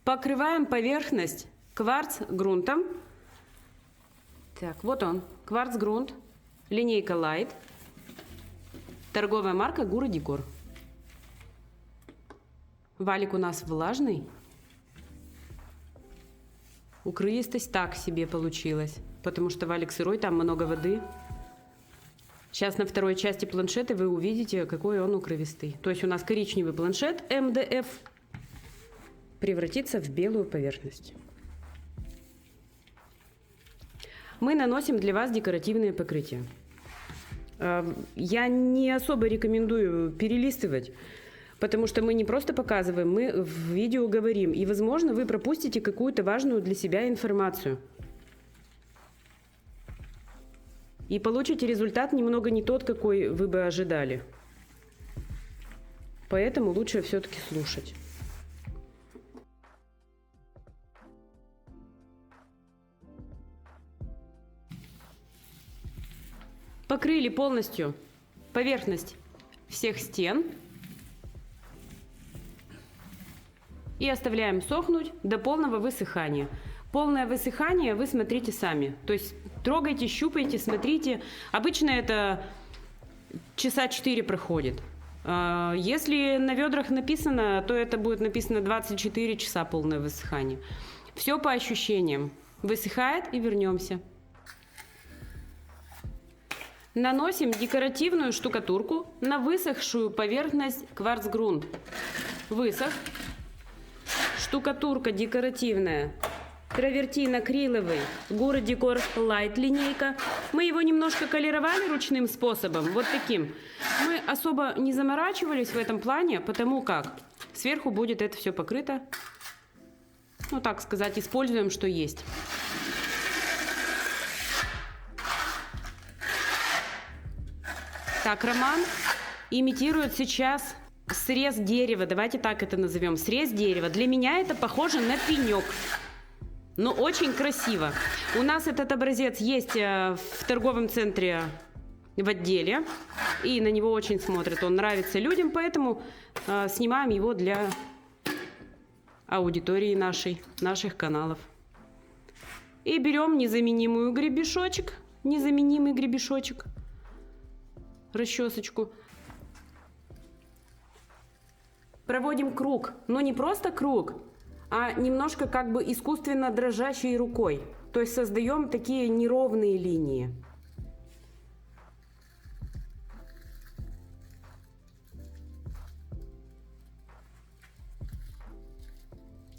Покрываем поверхность кварц-грунтом. Так, вот он, кварц-грунт, линейка Light, торговая марка Гура Декор. Валик у нас влажный. Укрывистость так себе получилась, потому что валик сырой, там много воды. Сейчас на второй части планшета вы увидите, какой он укрывистый. То есть у нас коричневый планшет МДФ превратится в белую поверхность. Мы наносим для вас декоративное покрытие. Я не особо рекомендую перелистывать, потому что мы не просто показываем, мы в видео говорим. И, возможно, вы пропустите какую-то важную для себя информацию. И получите результат немного не тот, какой вы бы ожидали. Поэтому лучше все-таки слушать. Покрыли полностью поверхность всех стен. И оставляем сохнуть до полного высыхания. Полное высыхание вы смотрите сами. То есть трогайте, щупайте, смотрите. Обычно это часа 4 проходит. Если на ведрах написано, то это будет написано 24 часа полное высыхание. Все по ощущениям. Высыхает и вернемся. Наносим декоративную штукатурку на высохшую поверхность кварц-грунт. Высох. Штукатурка декоративная. Травертин-акриловый. Гура Декор Light линейка. Мы его немножко колеровали ручным способом. Вот таким. Мы особо не заморачивались в этом плане, потому как сверху будет это все покрыто. Ну, так сказать, используем, что есть. Так, Роман имитирует сейчас срез дерева. Давайте так это назовем. Срез дерева. Для меня это похоже на пенек. Но очень красиво. У нас этот образец есть в торговом центре в отделе. И на него очень смотрят. Он нравится людям, поэтому снимаем его для аудитории наших каналов. И берем незаменимый гребешочек. Расчесочку. Проводим круг, но не просто круг, а немножко как бы искусственно дрожащей рукой. То есть создаем такие неровные линии.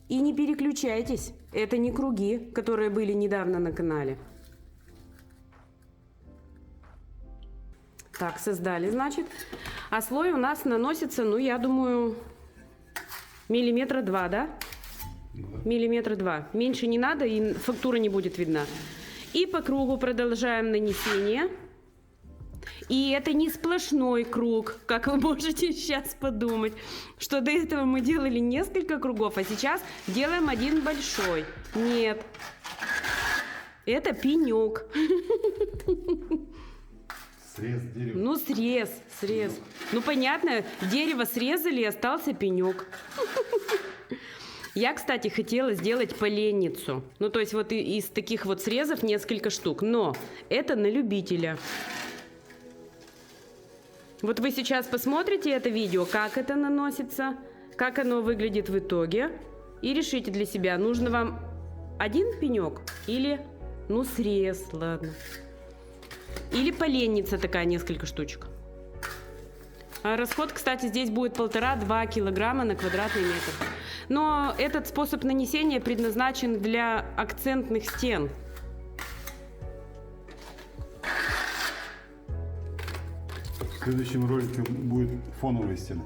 И не переключайтесь, это не круги, которые были недавно на канале. Так, создали, значит. А слой у нас наносится, ну, я думаю, миллиметра 2, да? Миллиметра 2. Меньше не надо, и фактура не будет видна. И по кругу продолжаем нанесение. И это не сплошной круг, как вы можете сейчас подумать, что до этого мы делали несколько кругов, а сейчас делаем один большой. Нет. Это пенек. Срез дерева. Ну, срез. Ну, понятно, дерево срезали, и остался пенек. Я, кстати, хотела сделать поленницу. Ну, то есть вот из таких вот срезов несколько штук. Но это на любителя. Вот вы сейчас посмотрите это видео, как это наносится, как оно выглядит в итоге. И решите для себя, нужно вам один пенек или, ну, срез, ладно. Или поленница такая, несколько штучек. А расход, кстати, здесь будет 1,5-2 килограмма на квадратный метр. Но этот способ нанесения предназначен для акцентных стен. В следующем ролике будет фоновые стены.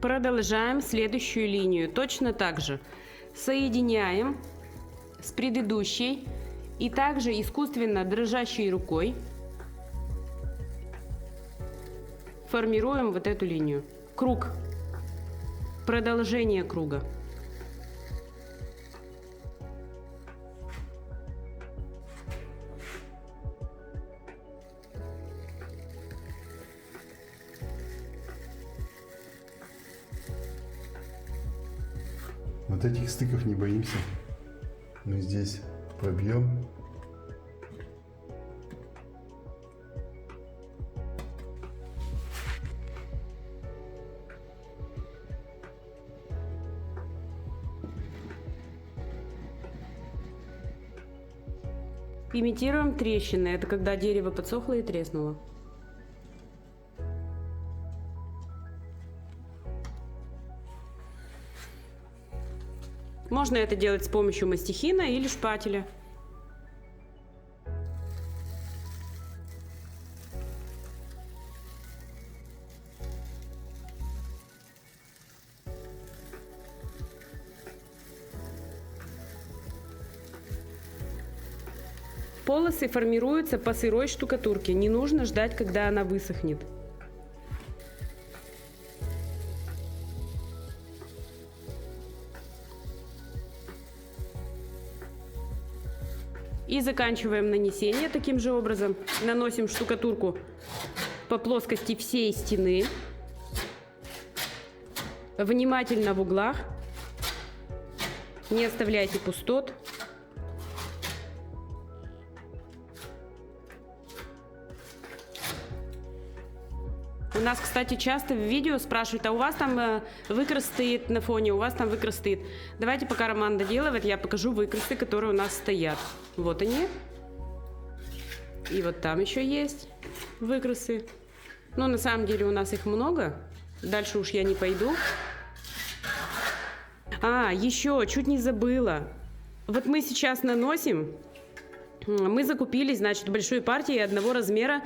Продолжаем следующую линию. Точно так же соединяем с предыдущей. И также искусственно дрожащей рукой формируем вот эту линию. Круг. Продолжение круга. Вот этих стыков не боимся. Мы здесь пробьем. Имитируем трещины. Это когда дерево подсохло и треснуло. Можно это делать с помощью мастихина или шпателя. Полосы формируются по сырой штукатурке. Не нужно ждать, когда она высохнет. И заканчиваем нанесение таким же образом. Наносим штукатурку по плоскости всей стены. Внимательно в углах. Не оставляйте пустот. У нас, кстати, часто в видео спрашивают, а у вас там выкрас стоит на фоне, у вас там выкрас стоит. Давайте, пока Роман доделывает, я покажу выкрасы, которые у нас стоят. Вот они. И вот там еще есть выкрасы. Но на самом деле у нас их много. Дальше уж я не пойду. Еще чуть не забыла. Вот мы сейчас наносим. Мы закупили, значит, большой партии одного размера.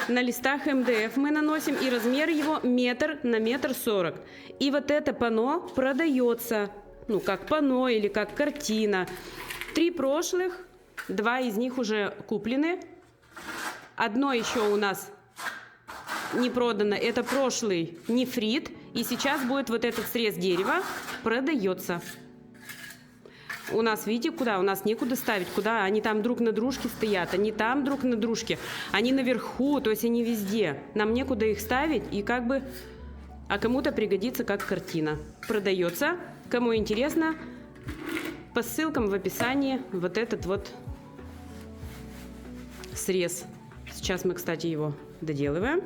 На листах МДФ мы наносим, и размер его 1 на 1,40 м. И вот это панно продается, ну, как панно или как картина. 3 прошлых, 2 из них уже куплены. Одно еще у нас не продано, это прошлый нефрит. И сейчас будет вот этот срез дерева, продается. У нас, видите, куда? У нас некуда ставить. Куда? Они там друг на дружке стоят. Они там друг на дружке. Они наверху, то есть они везде. Нам некуда их ставить. И как бы... А кому-то пригодится как картина. Продается. Кому интересно, по ссылкам в описании вот этот вот срез. Сейчас мы, кстати, его доделываем.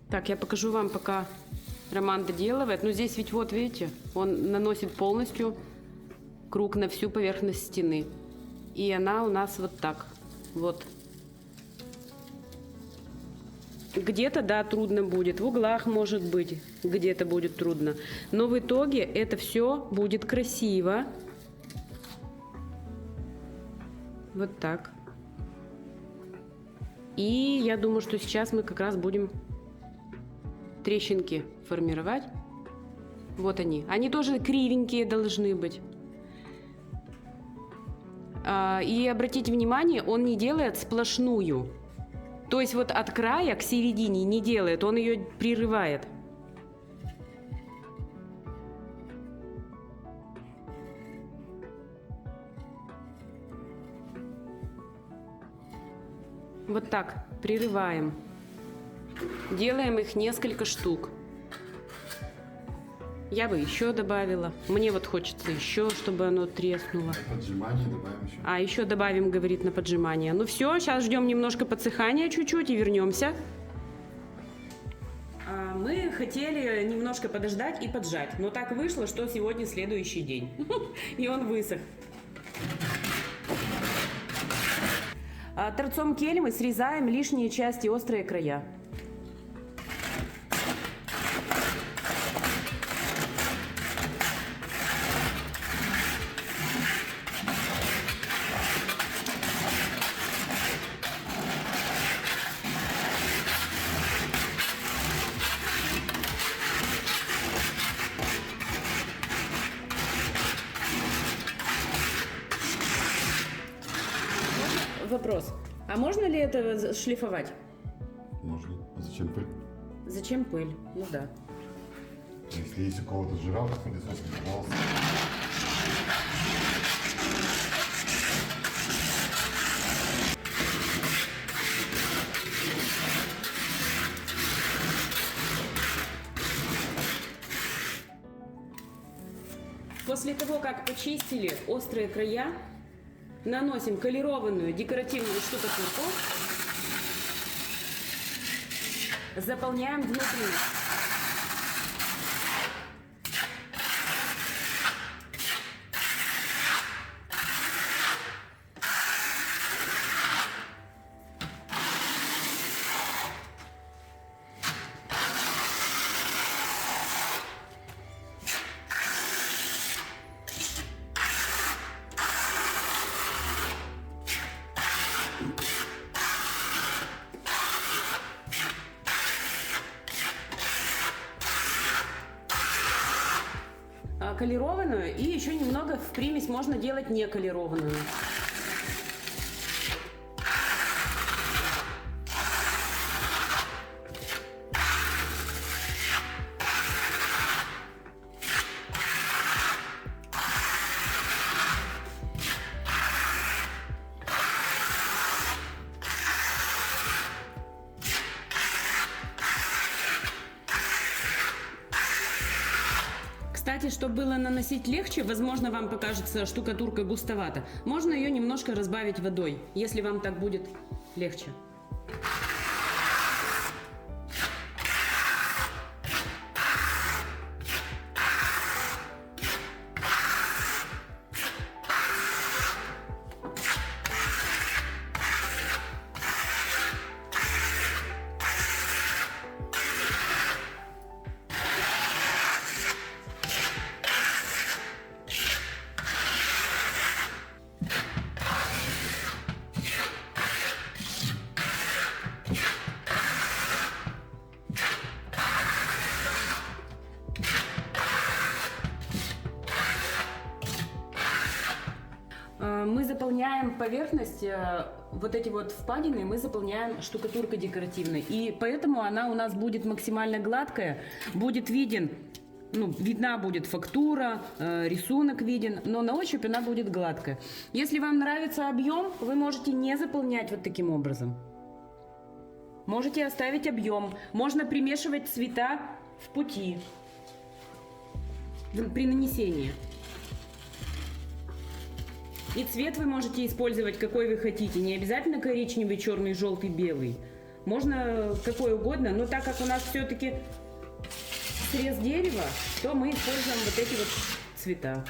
Так, я покажу вам, пока Роман доделывает. Но здесь ведь вот, видите, он наносит полностью круг на всю поверхность стены. И она у нас вот так. Вот. Где-то, да, трудно будет. В углах, может быть, где-то будет трудно. Но в итоге это все будет красиво. Вот так. И я думаю, что сейчас мы как раз будем трещинки формировать. Вот они. Они тоже кривенькие должны быть. И обратите внимание, он не делает сплошную. То есть вот от края к середине не делает, он ее прерывает. Вот так, прерываем. Делаем их несколько штук. Я бы еще добавила. Мне вот хочется еще, чтобы оно треснуло. Поджимание добавим еще. Еще добавим, говорит, на поджимание. Ну все, сейчас ждем немножко подсыхания чуть-чуть и вернемся. Мы хотели немножко подождать и поджать. Но так вышло, что сегодня следующий день. И он высох. Торцом кель мы срезаем лишние части, острые края. Вопрос. А можно ли это шлифовать? Можно. А зачем пыль? Зачем пыль? Ну да. Если есть у кого-то жираф, пылесос волос. После того, как почистили острые края, наносим колерованную декоративную штукатурку, заполняем внутри. Колерованную, и еще немного в примесь можно делать неколерованную. Кстати, чтобы было наносить легче, возможно, вам покажется штукатурка густовата. Можно ее немножко разбавить водой, если вам так будет легче. Мы заполняем поверхность, вот эти вот впадины мы заполняем штукатуркой декоративной. И поэтому она у нас будет максимально гладкая, будет виден, видна будет фактура, рисунок виден, но на ощупь она будет гладкая. Если вам нравится объем, вы можете не заполнять вот таким образом. Можете оставить объем. Можно примешивать цвета в пути при нанесении. И цвет вы можете использовать какой вы хотите. Не обязательно коричневый, черный, желтый, белый. Можно какой угодно. Но так как у нас все-таки срез дерева, то мы используем вот эти вот цвета.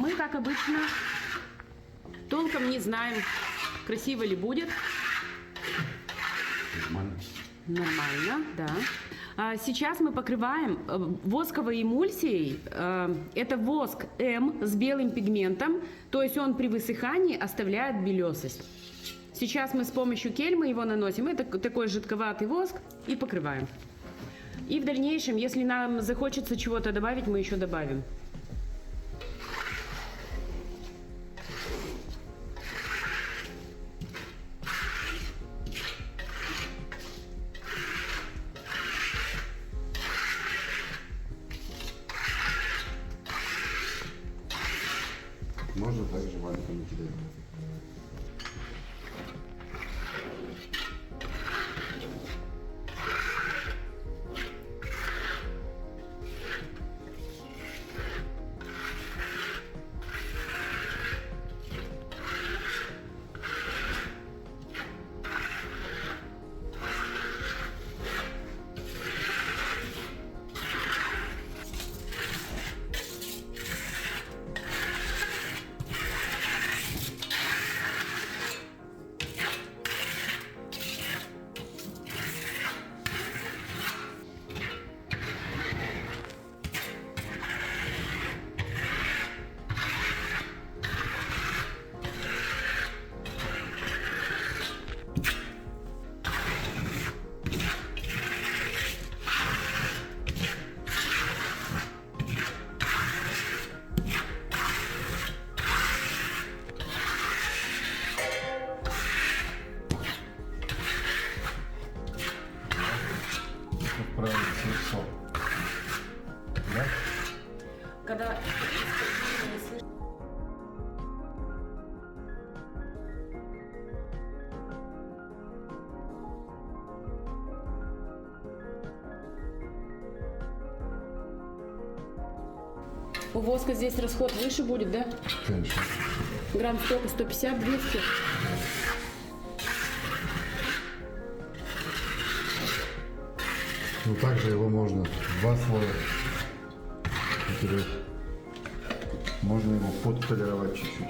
Мы, как обычно, толком не знаем, красиво ли будет. Нормально. Нормально, да. Сейчас мы покрываем восковой эмульсией. Это воск М с белым пигментом, то есть он при высыхании оставляет белесость. Сейчас мы с помощью кельмы его наносим. Это такой жидковатый воск и покрываем. И в дальнейшем, если нам захочется чего-то добавить, мы еще добавим. Можно также валиками кидать. Отправить яйцо. Да? Когда у воска здесь расход выше будет, да? Конечно. Грамм сколько? 150, 200? Ну также его можно в 2 слоя натереть. Можно его подполировать чуть-чуть.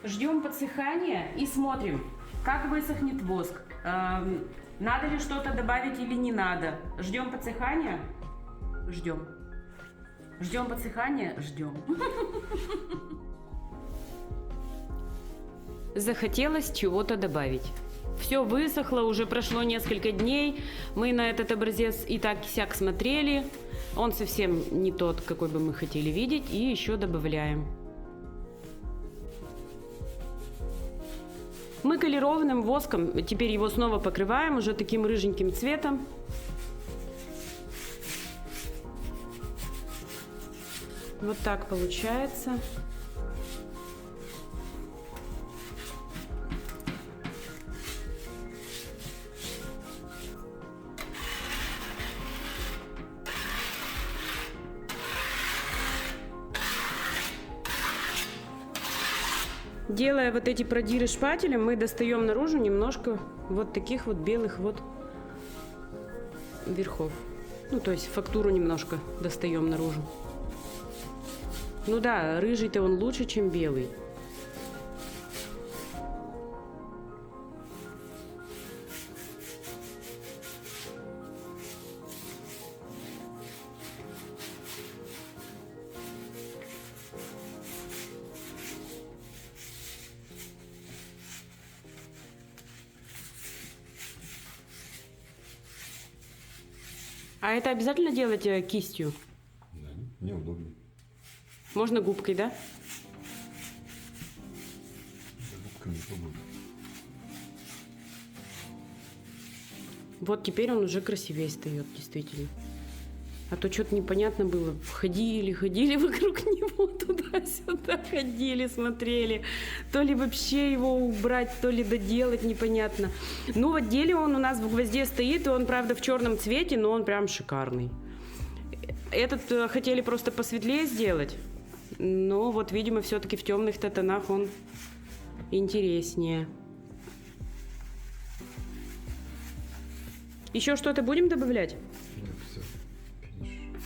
Ждем подсыхания и смотрим, как высохнет воск. Надо ли что-то добавить или не надо. Ждем подсыхания. Ждем. Ждем подсыхания. Ждем. Захотелось чего-то добавить. Все высохло, уже прошло несколько дней. Мы на этот образец и так и сяк смотрели. Он совсем не тот, какой бы мы хотели видеть. И еще добавляем. Мы колерованным воском, теперь его снова покрываем уже таким рыженьким цветом. Вот так получается. Делая вот эти продиры шпателем, мы достаем наружу немножко вот таких вот белых вот верхов. Ну, то есть фактуру немножко достаем наружу. Ну да, рыжий-то он лучше, чем белый. А это обязательно делать кистью? Да, неудобно. Можно губкой, да? Губками пробуем. Вот теперь он уже красивее встает, действительно. А то что-то непонятно было. Ходили вокруг него, туда-сюда ходили, смотрели. То ли вообще его убрать, то ли доделать, непонятно. Ну, в отделе он у нас в гвозде стоит, и он, правда, в черном цвете, но он прям шикарный. Этот хотели просто посветлее сделать, но вот, видимо, все-таки в темных тонах он интереснее. Еще что-то будем добавлять? Нет, все. Финиш.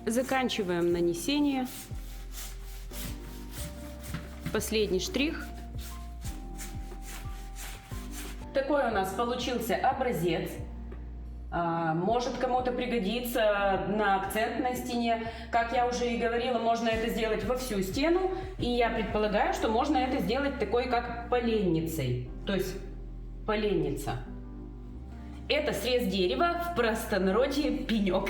Заканчиваем нанесение. Последний штрих. Такой у нас получился образец. Может кому-то пригодиться на акцентной стене. Как я уже и говорила, можно это сделать во всю стену. И я предполагаю, что можно это сделать такой, как поленницей. То есть поленница. Это срез дерева, в простонародье пенек.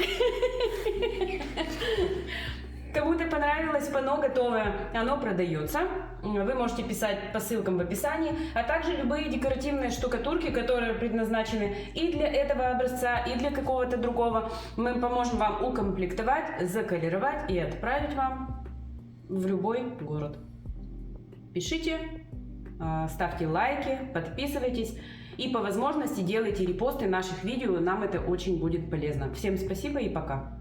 Кому-то понравилось панно готовое, оно продается. Вы можете писать по ссылкам в описании, а также любые декоративные штукатурки, которые предназначены и для этого образца, и для какого-то другого. Мы поможем вам укомплектовать, заколеровать и отправить вам в любой город. Пишите, ставьте лайки, подписывайтесь. И по возможности делайте репосты наших видео, нам это очень будет полезно. Всем спасибо и пока!